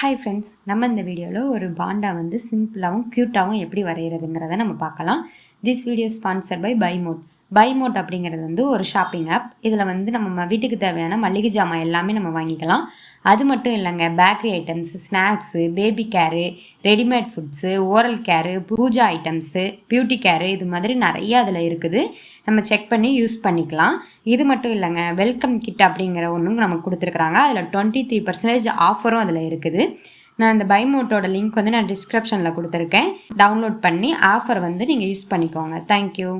Hi friends, நம்ம இந்த வீடியோவில் ஒரு பாண்டா வந்து சிம்பிளாகவும் க்யூட்டாகவும் எப்படி வரைகிறதுங்கிறத நம்ம பார்க்கலாம். திஸ் வீடியோ ஸ்பான்சர் பை மோட் அப்படிங்கிறது வந்து ஒரு ஷாப்பிங் ஆப். இதில் வந்து நம்ம வீட்டுக்கு தேவையான மளிகை ஜாமான் எல்லாமே நம்ம வாங்கிக்கலாம். அது மட்டும் இல்லைங்க, பேக்கரி ஐட்டம்ஸு, ஸ்நாக்ஸு, பேபி கேரு, ரெடிமேட் ஃபுட்ஸு, ஓரல் கேரு, பூஜா ஐட்டம்ஸு, பியூட்டி கேரு, இது மாதிரி நிறைய அதில் இருக்குது. நம்ம செக் பண்ணி யூஸ் பண்ணிக்கலாம். இது மட்டும் இல்லைங்க, வெல்கம் கிட் அப்படிங்கிற ஒன்றும் நமக்கு கொடுத்துருக்குறாங்க. அதில் 23% ஆஃபரும் அதில் இருக்குது. நான் இந்த பைமோட்டோட லிங்க் வந்து நான் டிஸ்கிரிப்ஷனில் கொடுத்துருக்கேன். டவுன்லோட் பண்ணி ஆஃபர் வந்து நீங்கள் யூஸ் பண்ணிக்கோங்க. தேங்க்யூ.